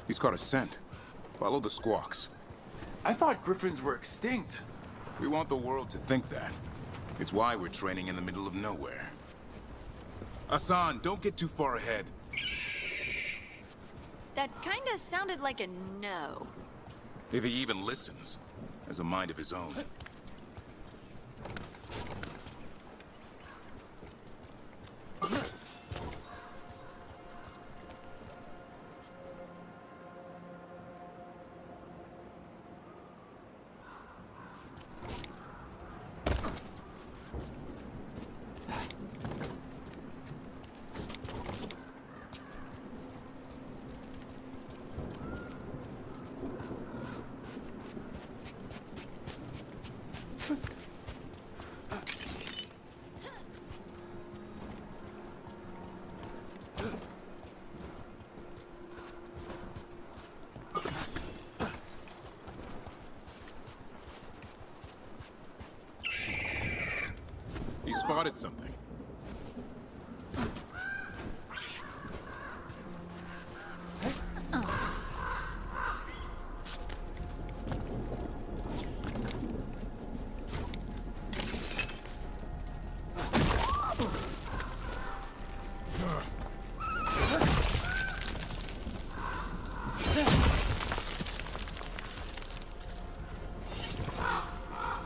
He's caught a scent. Follow the squawks. I thought griffins were extinct. We want the world to think that. It's why we're training in the middle of nowhere. Hassan, don't get too far ahead. That kinda sounded like a no. If he even listens. Has a mind of his own. He spotted something.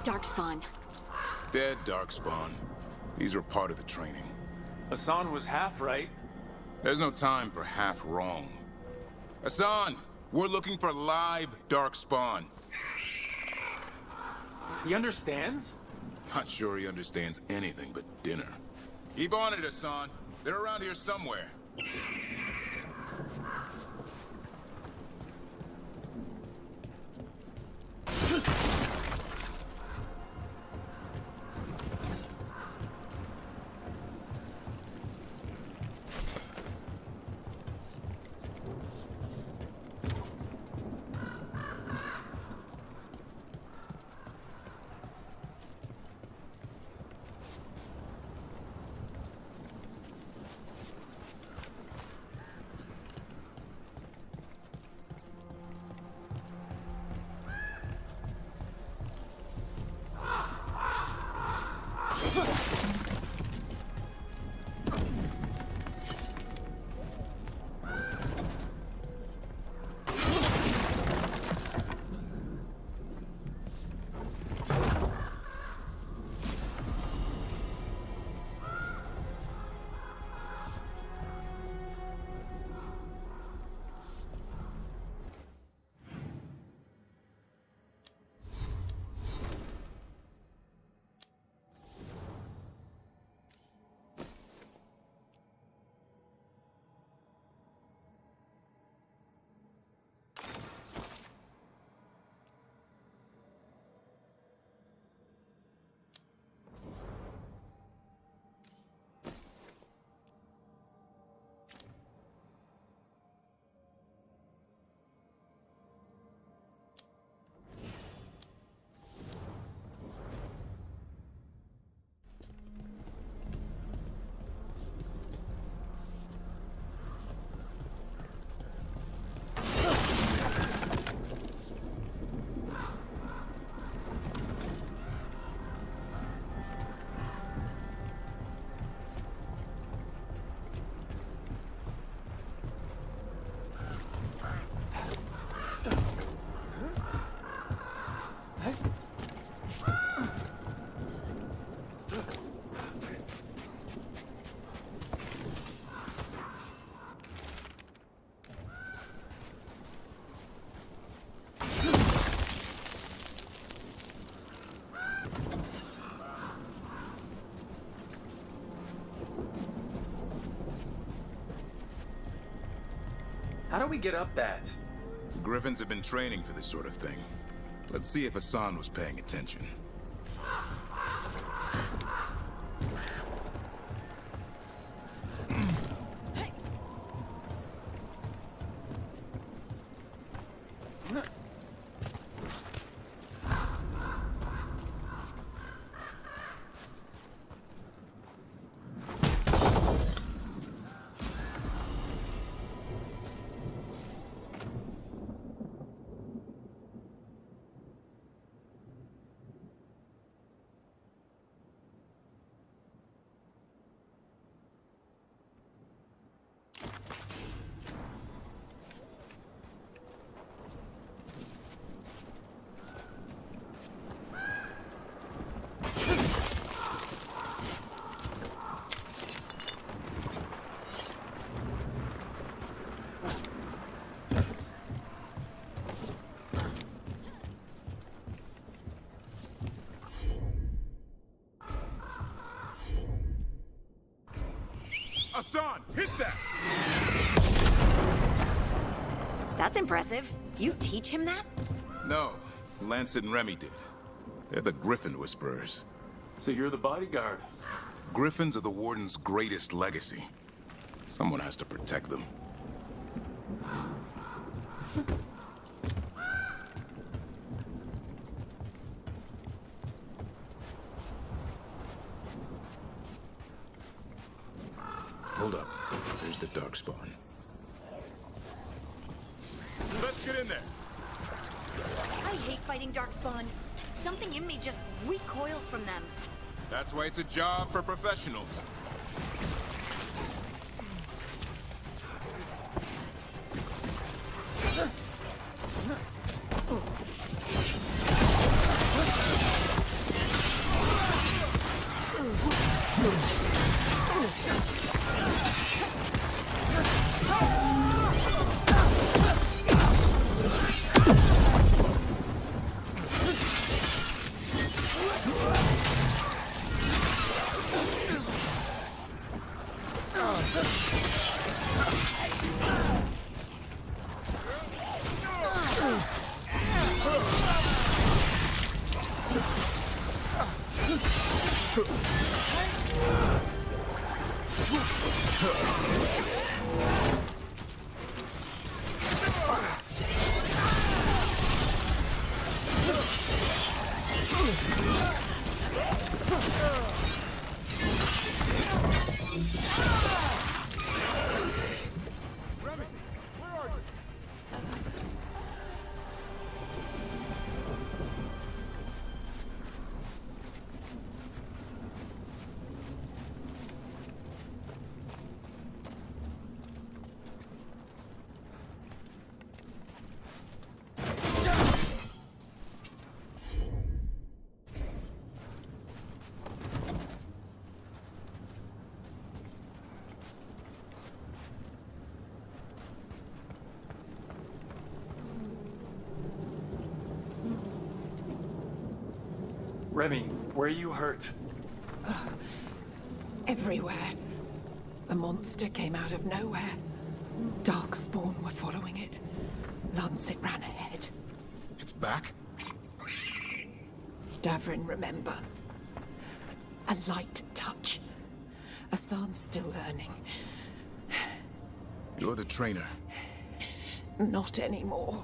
Darkspawn. Dead Darkspawn. These are part of the training. Hassan was half right. There's no time for half wrong. Hassan, we're looking for live Darkspawn. He understands? Not sure he understands anything but dinner. Keep on it, Hassan. They're around here somewhere. How do we get up that? Griffins have been training for this sort of thing. Let's see if Hassan was paying attention. Hassan, hit that! That's impressive. You teach him that? No, Lancet and Remy did. They're the Griffin Whisperers. So you're the bodyguard. Griffins are the Warden's greatest legacy. Someone has to protect them. Hold up. There's the Darkspawn. Let's get in there. I hate fighting Darkspawn. Something in me just recoils from them. That's why it's a job for professionals. Remy, where are you hurt? Everywhere. The monster came out of nowhere. Darkspawn were following it. Lancet ran ahead. It's back? Davrin, remember. A light touch. Hassan's still learning. You're the trainer. Not anymore.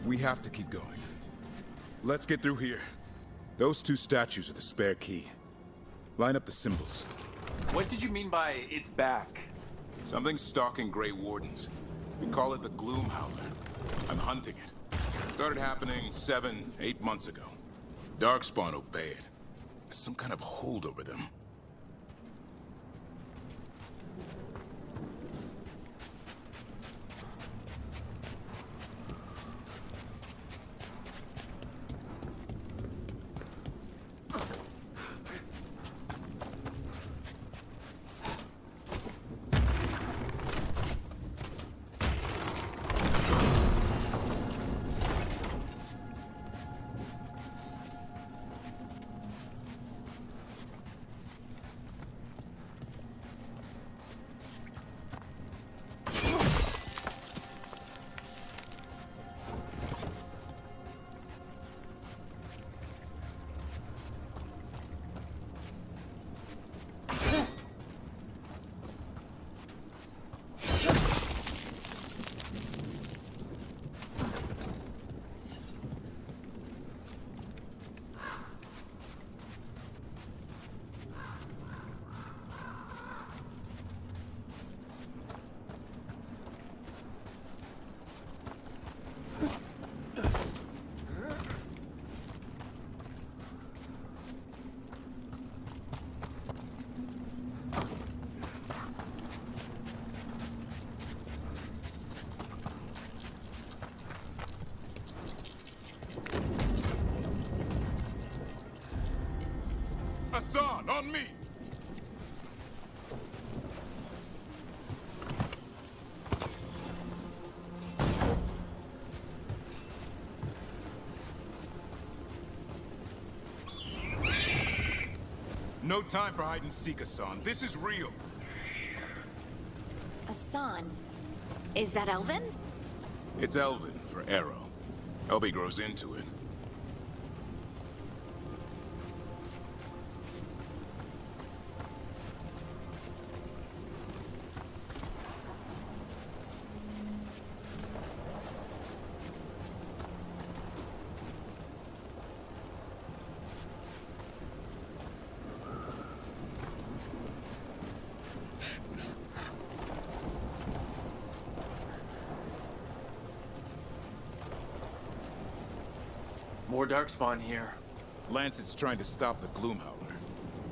We have to keep going. Let's get through here. Those two statues are the spare key. Line up the symbols. What did you mean by it's back? Something's stalking Grey Wardens. We call it the Gloom Howler. I'm hunting it. Started happening 7, 8 months ago. Darkspawn obey it. There's some kind of hold over them. Hassan, on me! No time for hide and seek, Hassan. This is real. Asan. Is that Elven? It's Elven for arrow. Hope he grows into it. More darkspawn here. Lancet's trying to stop the Gloomhowler.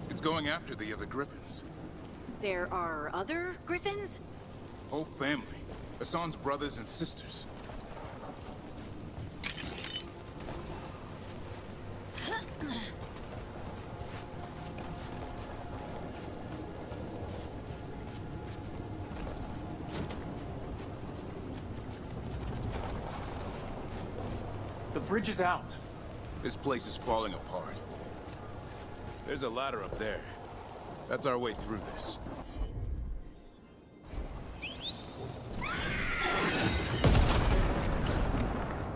It's going after the other Griffins. There are other griffins? Whole family. Hassan's brothers and sisters. The bridge is out. This place is falling apart. There's a ladder up there. That's our way through this.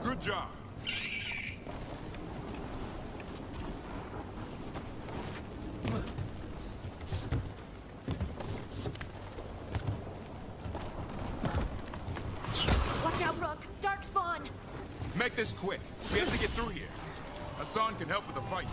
Good job. Watch out, Rook! Darkspawn! Make this quick. We have to get through here. Hassan can help with the fight.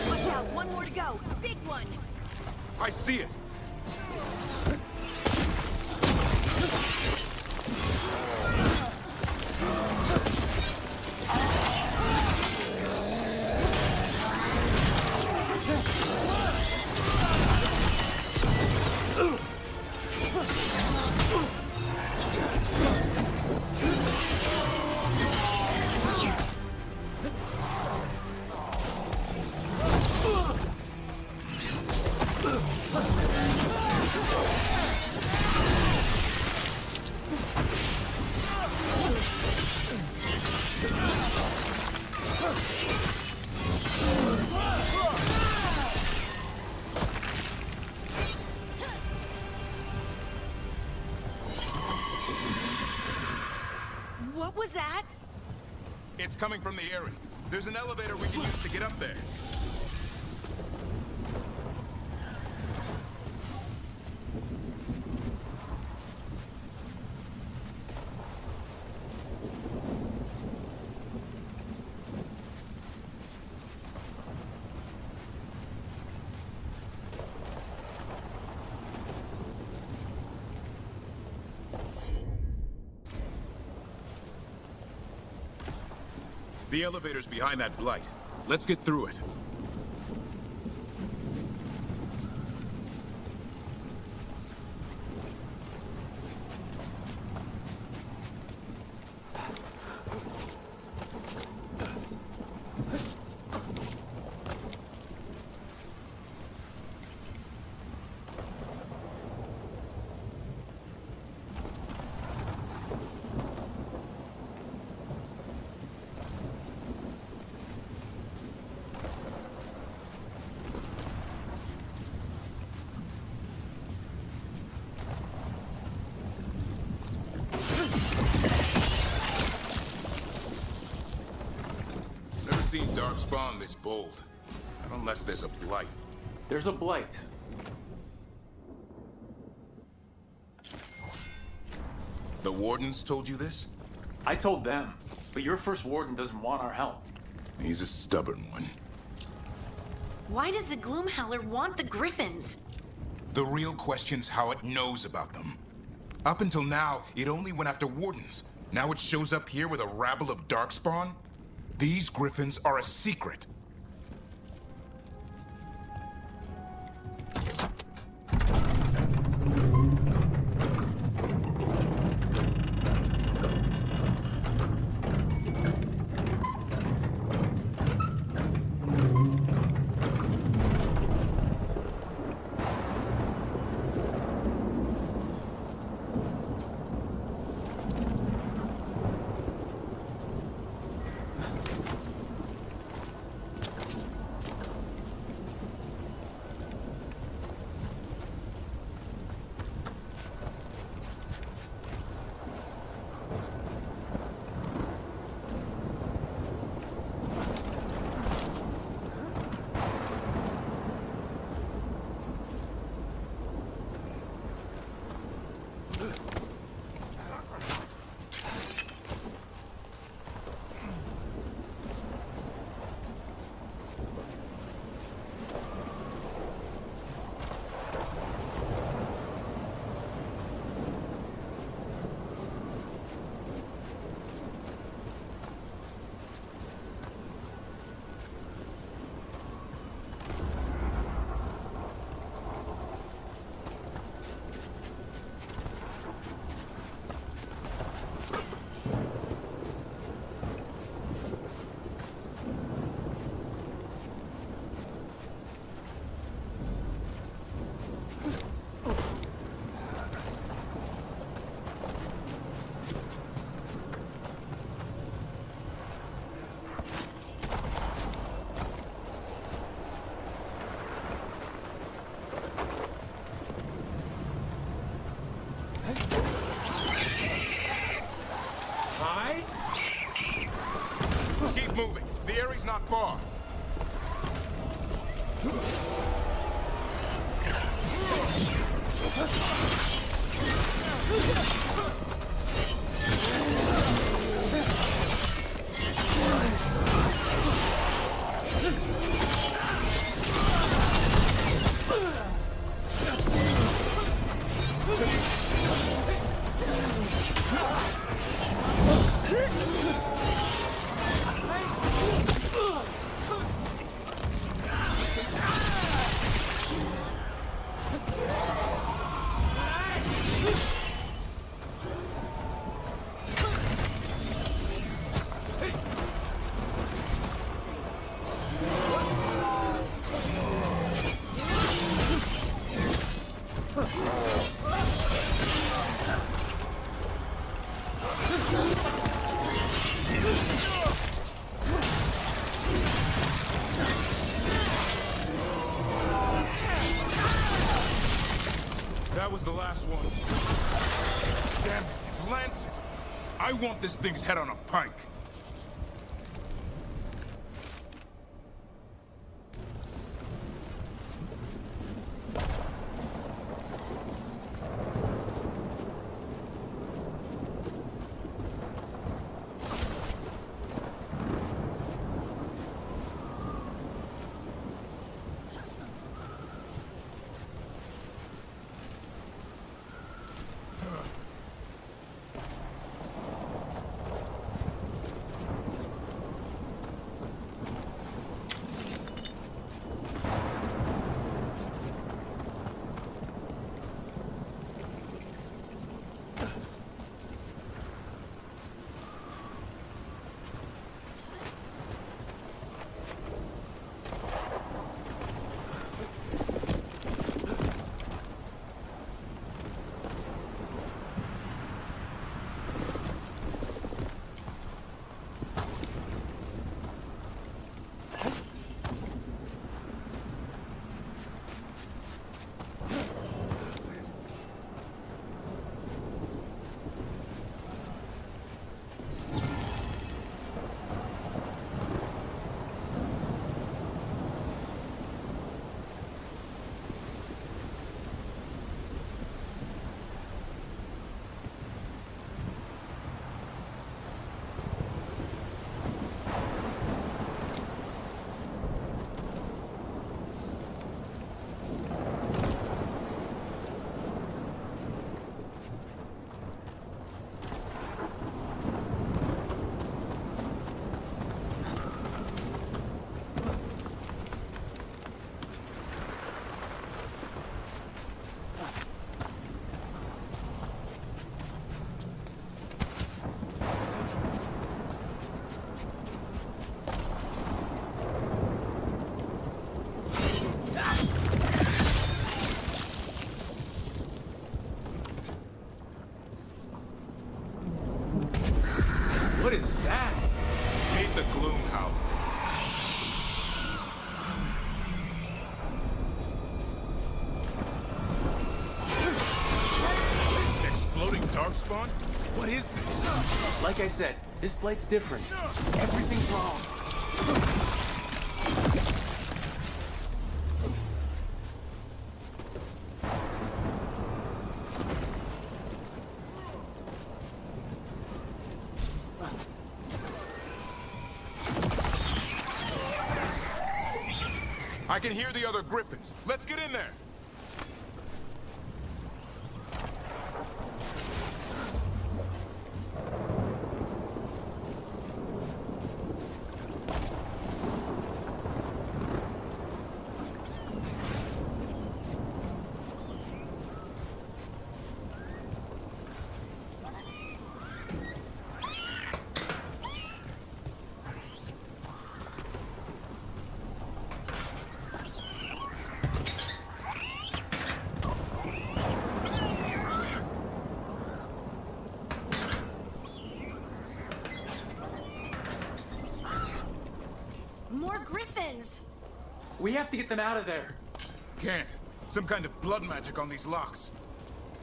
Watch out! One more to go! Big one! I see it. What was that? It's coming from the area. There's an elevator we can use to get up there. The elevator's behind that blight. Let's get through it. Never seen Darkspawn this bold. Not unless there's a blight. There's a blight. The Wardens told you this? I told them, but your first warden doesn't want our help. He's a stubborn one. Why does the Gloomhowler want the griffins? The real question's how it knows about them. Up until now, it only went after Wardens. Now it shows up here with a rabble of Darkspawn? These Griffins are a secret. That was the last one. Damn it, it's Lancet. I want this thing's head on a pike. What is that? Meet the Gloom Howler. Exploding darkspawn? What is this? Like I said, this blade's different. Everything's wrong. I can hear the other Griffins. Let's get in there. More griffins! We have to get them out of there. Can't. Some kind of blood magic on these locks.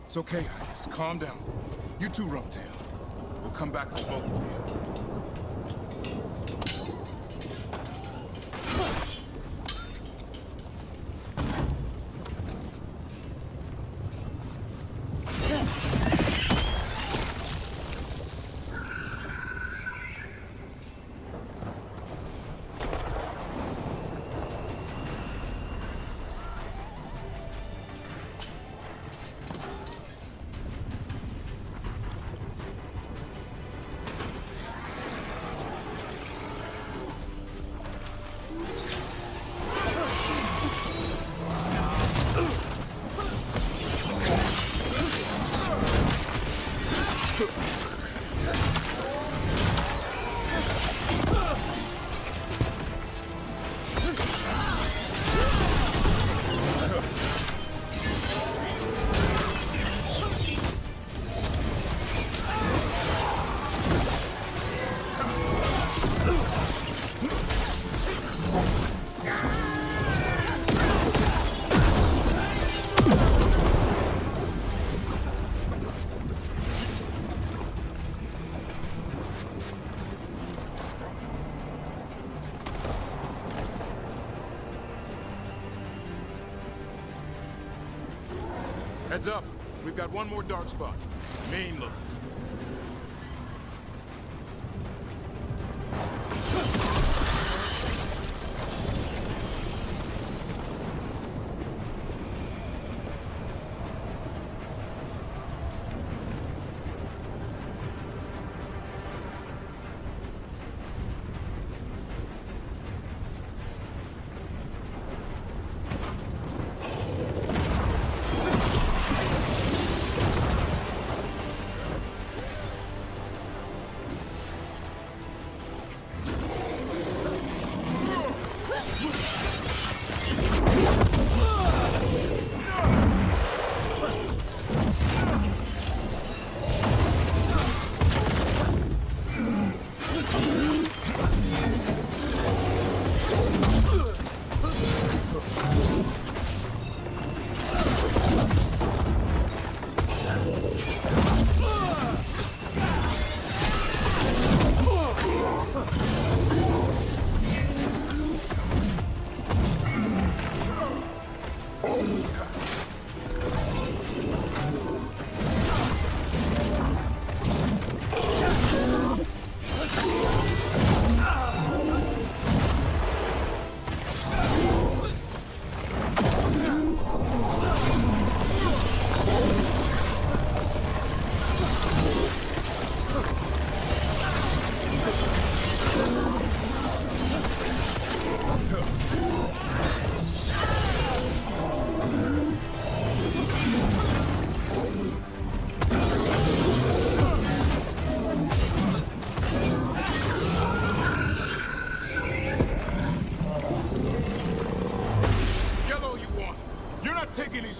It's okay, Highness. Calm down. You too, Rumtail. We'll come back for both of you. Heads up. We've got one more dark spot. Mean look.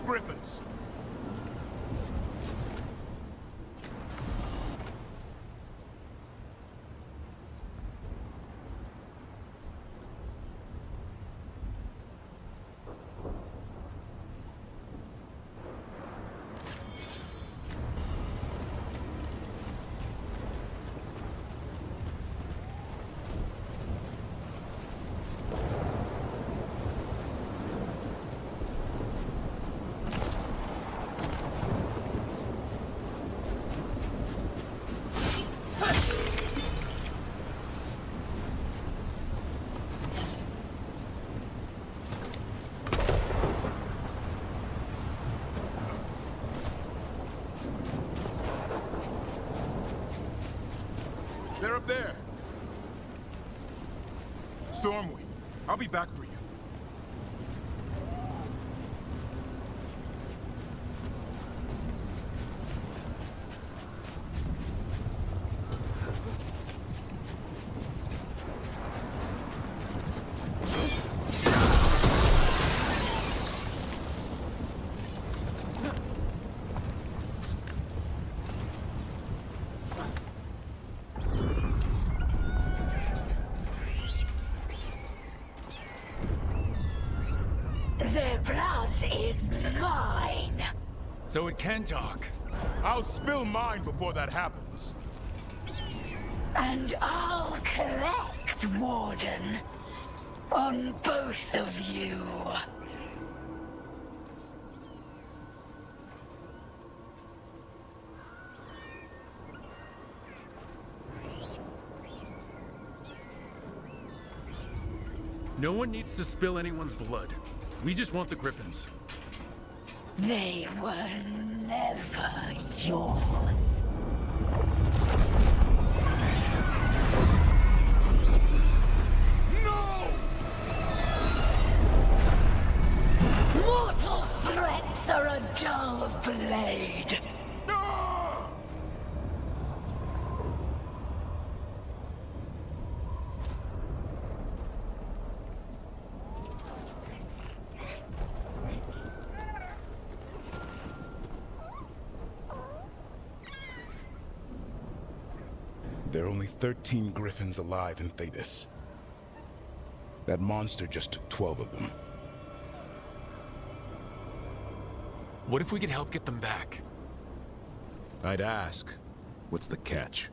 Griffins. They're up there. Stormwing, I'll be back for you. Their blood is mine. So it can talk. I'll spill mine before that happens. And I'll collect, Warden. On both of you. No one needs to spill anyone's blood. We just want the Griffins. They were never yours. No! Mortal threats are a dull blade. No! There are only 13 Griffins alive in Thetis. That monster just took 12 of them. What if we could help get them back? I'd ask, what's the catch?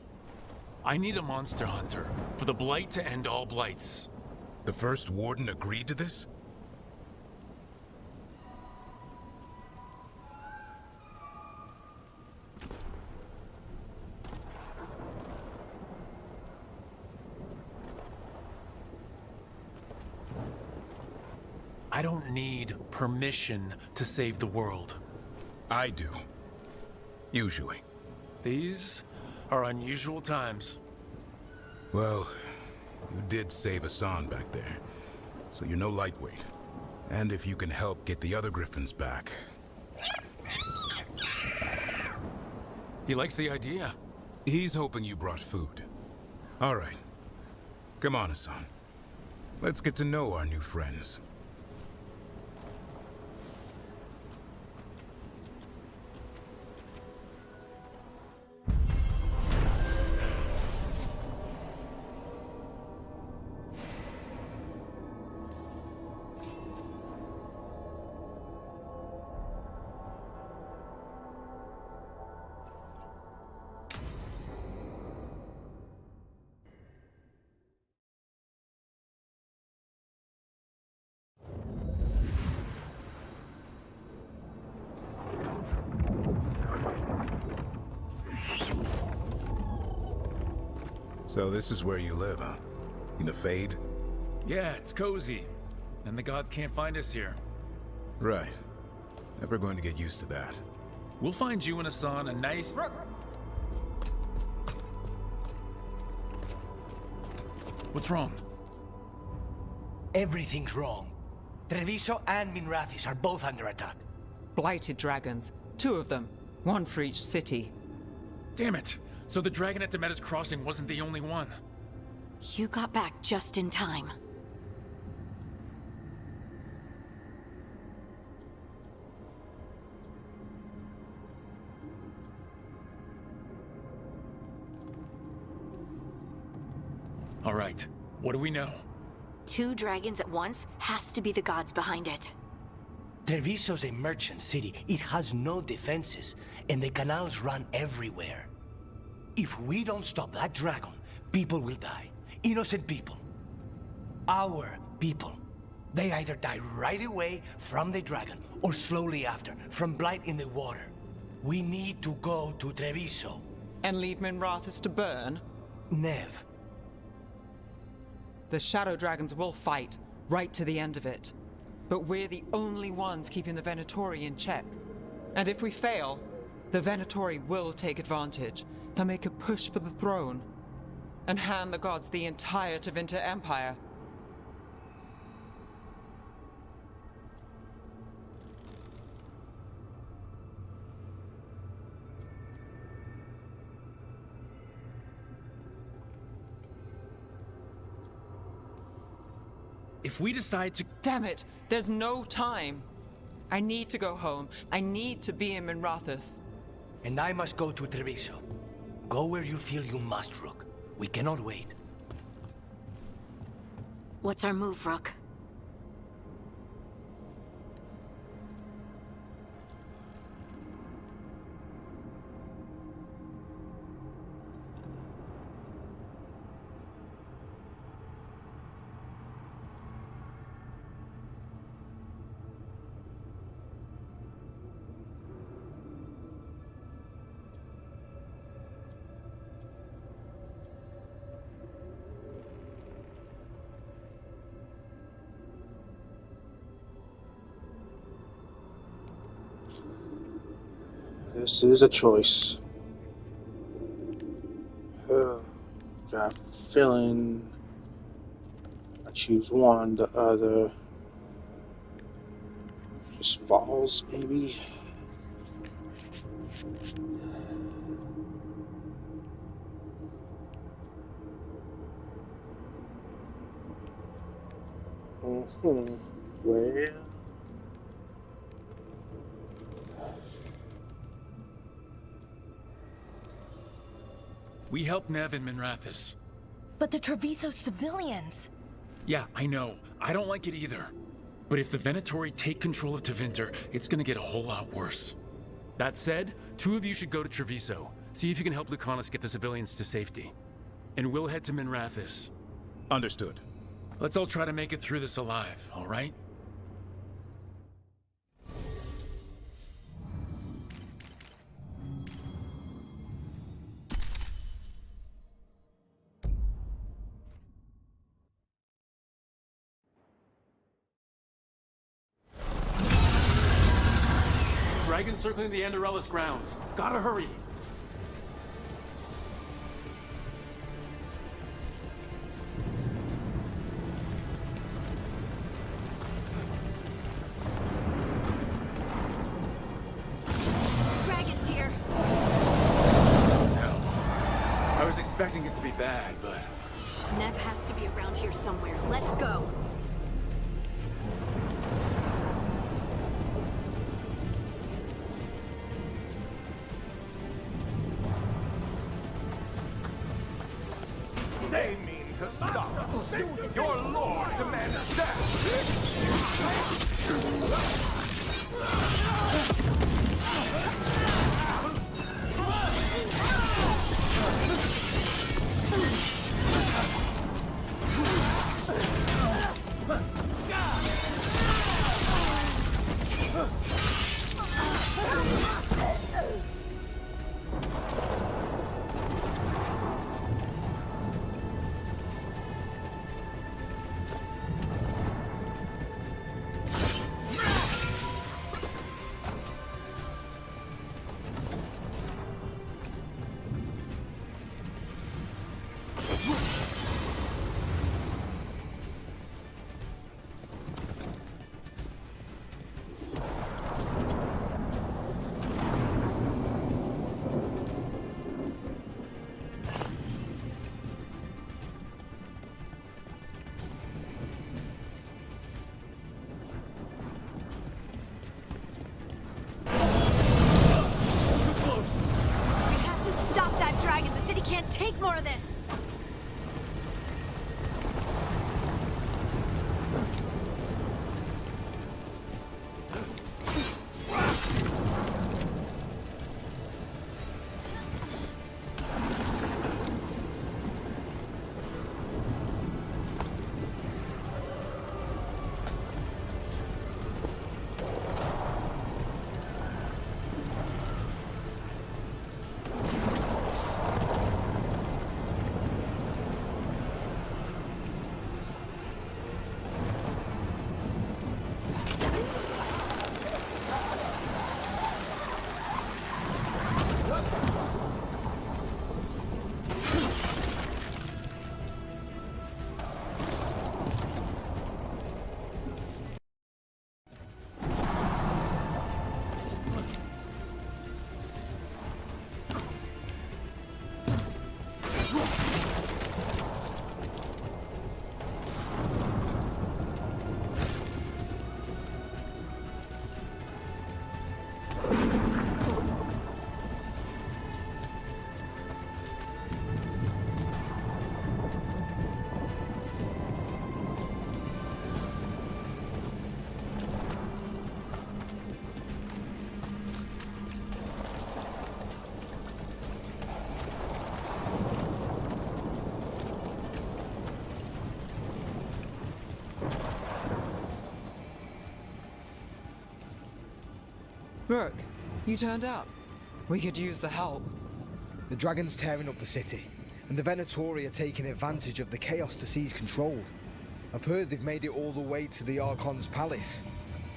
I need a monster hunter for the Blight to end all blights. The first Warden agreed to this? I don't need permission to save the world. I do. Usually. These are unusual times. Well, you did save Hassan back there, so you're no lightweight. And if you can help get the other Griffins back... He likes the idea. He's hoping you brought food. All right. Come on, Hassan. Let's get to know our new friends. So this is where you live, huh? In the Fade? Yeah, it's cozy. And the gods can't find us here. Right. Never going to get used to that. We'll find you and Hassan a nice... What's wrong? Everything's wrong. Treviso and Minrathis are both under attack. Blighted dragons. 2 of them. 1 for each city. Damn it! So the dragon at Demeter's Crossing wasn't the only one. You got back just in time. All right, what do we know? 2 dragons at once has to be the gods behind it. Treviso's a merchant city. It has no defenses, and the canals run everywhere. If we don't stop that dragon, people will die. Innocent people. Our people. They either die right away from the dragon, or slowly after, from blight in the water. We need to go to Treviso. And leave Minrathis to burn? Nev. The Shadow Dragons will fight, right to the end of it. But we're the only ones keeping the Venatori in check. And if we fail, the Venatori will take advantage. They'll make a push for the throne. And hand the gods the entire Tevinter Empire. If we decide to... Damn it! There's no time! I need to go home. I need to be in Minrathis. And I must go to Treviso. Go where you feel you must, Rook. We cannot wait. What's our move, Rook? This is a choice. Got a feeling I choose one, the other just falls, maybe. Well. We helped Nev and Minrathis. But the Treviso civilians... Yeah, I know. I don't like it either. But if the Venatori take control of Tevinter, it's gonna get a whole lot worse. That said, 2 of you should go to Treviso. See if you can help Lucanus get the civilians to safety. And we'll head to Minrathis. Understood. Let's all try to make it through this alive, all right? Dragon circling the Anderellus grounds. Gotta hurry. Dragon's here. I was expecting it to be bad, but... Nev has to be around here somewhere. Let's go. They mean to stop us. Your lord demands death. We have to stop that dragon. The city can't take more of this. Brooke, you turned up. We could use the help. The dragon's tearing up the city, and the Venatori are taking advantage of the chaos to seize control. I've heard they've made it all the way to the Archon's palace.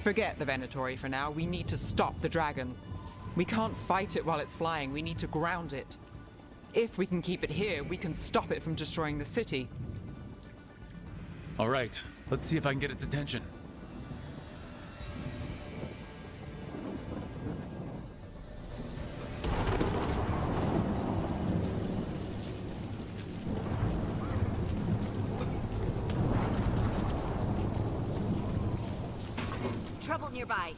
Forget the Venatori for now. We need to stop the dragon. We can't fight it while it's flying. We need to ground it. If we can keep it here, we can stop it from destroying the city. All right, let's see if I can get its attention. Trouble nearby.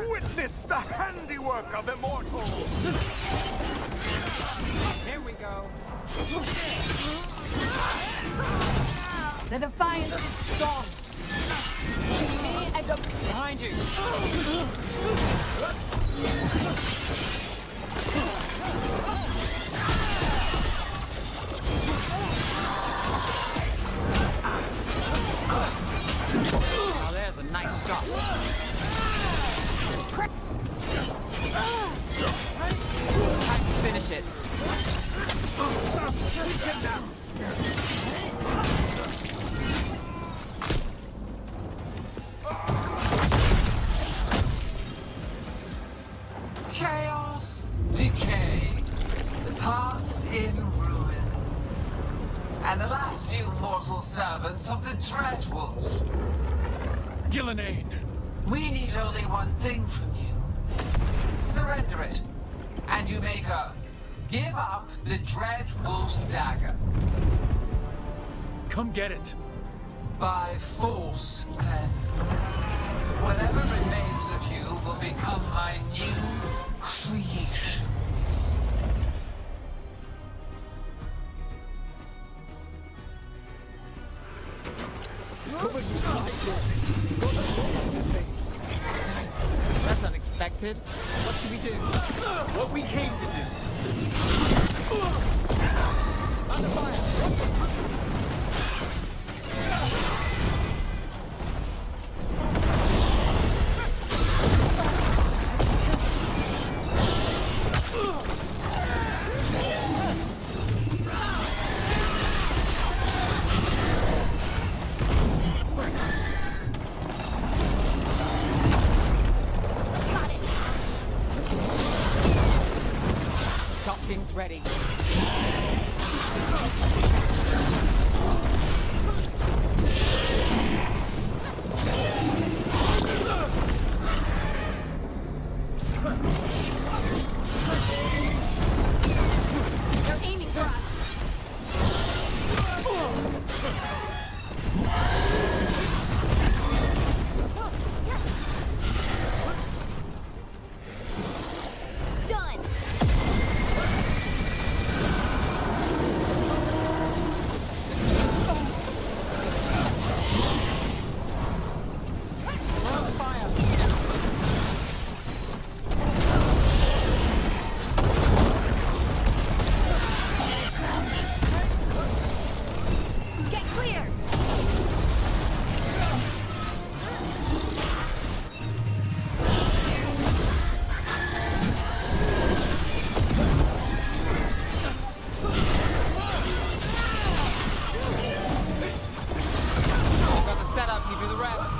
Witness the handiwork of immortals! Here we go. The defiance is gone. Me and the Behind you. Chaos, decay, the past in ruin, and the last few mortal servants of the Dreadwolf. Gillenane! We need only one thing from you. Surrender it, and you may go. Give up the Dreadwolf's dagger. Come get it! By force, then. Whatever remains of you will become my new creations. That's unexpected. What should we do? What we came to do! Under fire! Got things ready. They're aiming for us. Done. Get clear. Got the setup, you do the rest.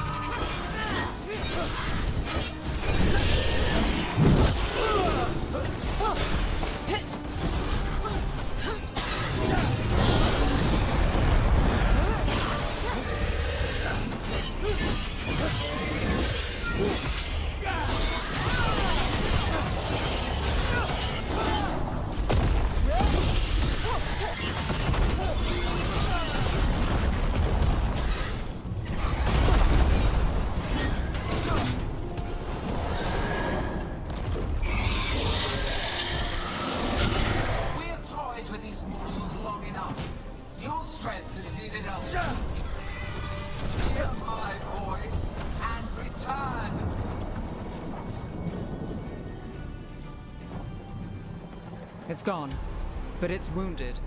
We have toyed with these mortals long enough. Your strength is needed elsewhere. Hear my voice and return. It's gone, but it's wounded.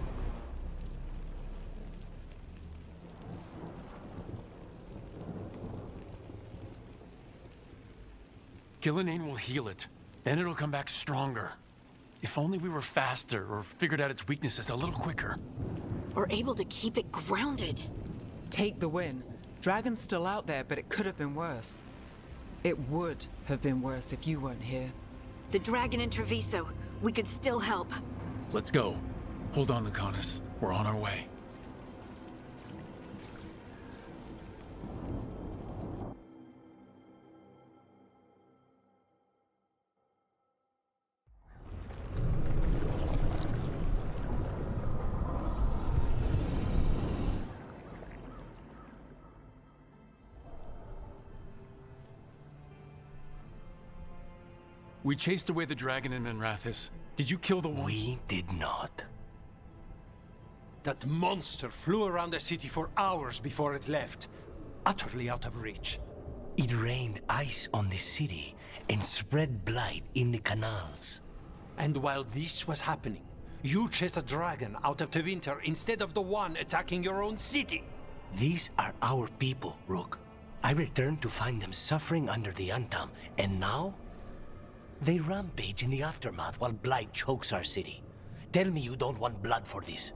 Gillenane will heal it. Then it'll come back stronger. If only we were faster or figured out its weaknesses a little quicker. Or able to keep it grounded. Take the win. Dragon's still out there, but it could have been worse. It would have been worse if you weren't here. The dragon in Treviso. We could still help. Let's go. Hold on, Lucanus. We're on our way. We chased away the dragon in Menrathis. Did you kill the one? We did not. That monster flew around the city for hours before it left, utterly out of reach. It rained ice on the city and spread blight in the canals. And while this was happening, you chased a dragon out of Tevinter instead of the one attacking your own city. These are our people, Rook. I returned to find them suffering under the Antam, and now? They rampage in the aftermath while blight chokes our city. Tell me you don't want blood for this.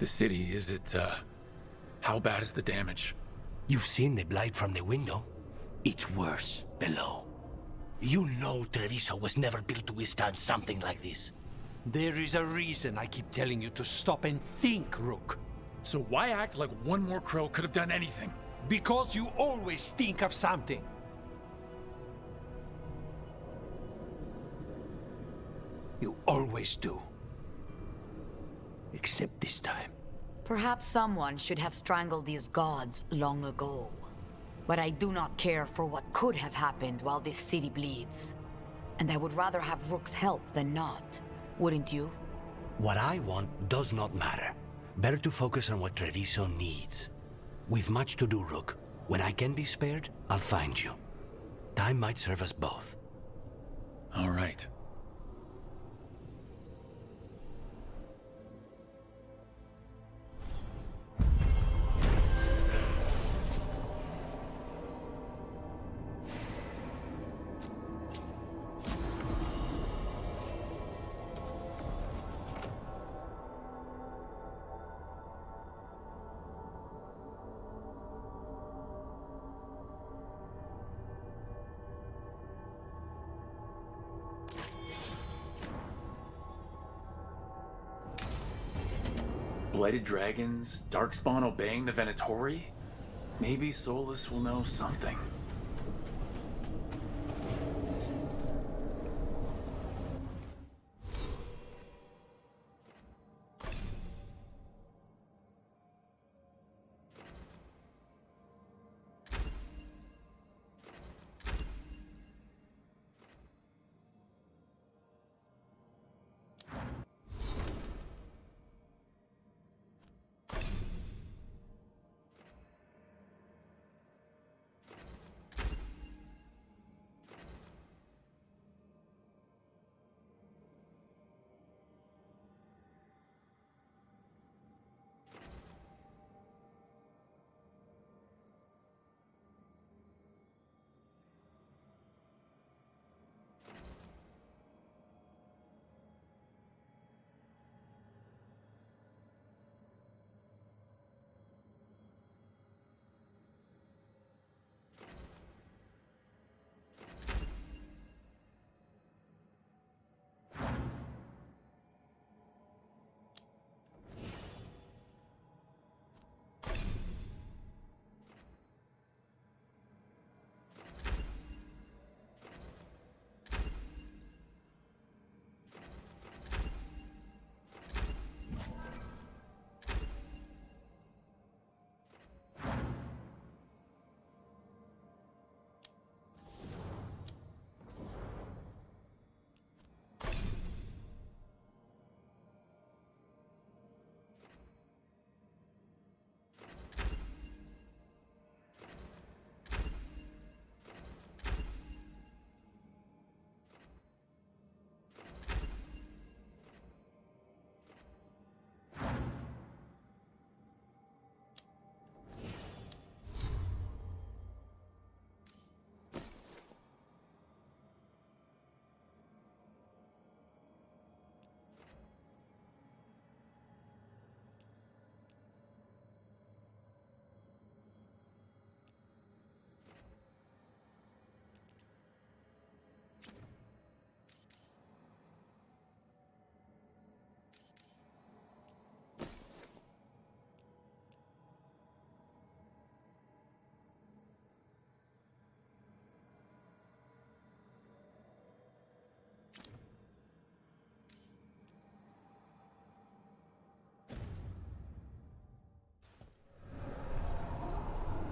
The city, is it, how bad is the damage? You've seen the blight from the window. It's worse below. You know Treviso was never built to withstand something like this. There is a reason I keep telling you to stop and think, Rook. So why act like one more crow could have done anything? Because you always think of something. You always do. Except this time. Perhaps someone should have strangled these gods long ago. But I do not care for what could have happened while this city bleeds. And I would rather have Rook's help than not. Wouldn't you? What I want does not matter. Better to focus on what Treviso needs. We've much to do, Rook. When I can be spared, I'll find you. Time might serve us both. All right. Blighted dragons, Darkspawn obeying the Venatori? Maybe Solus will know something.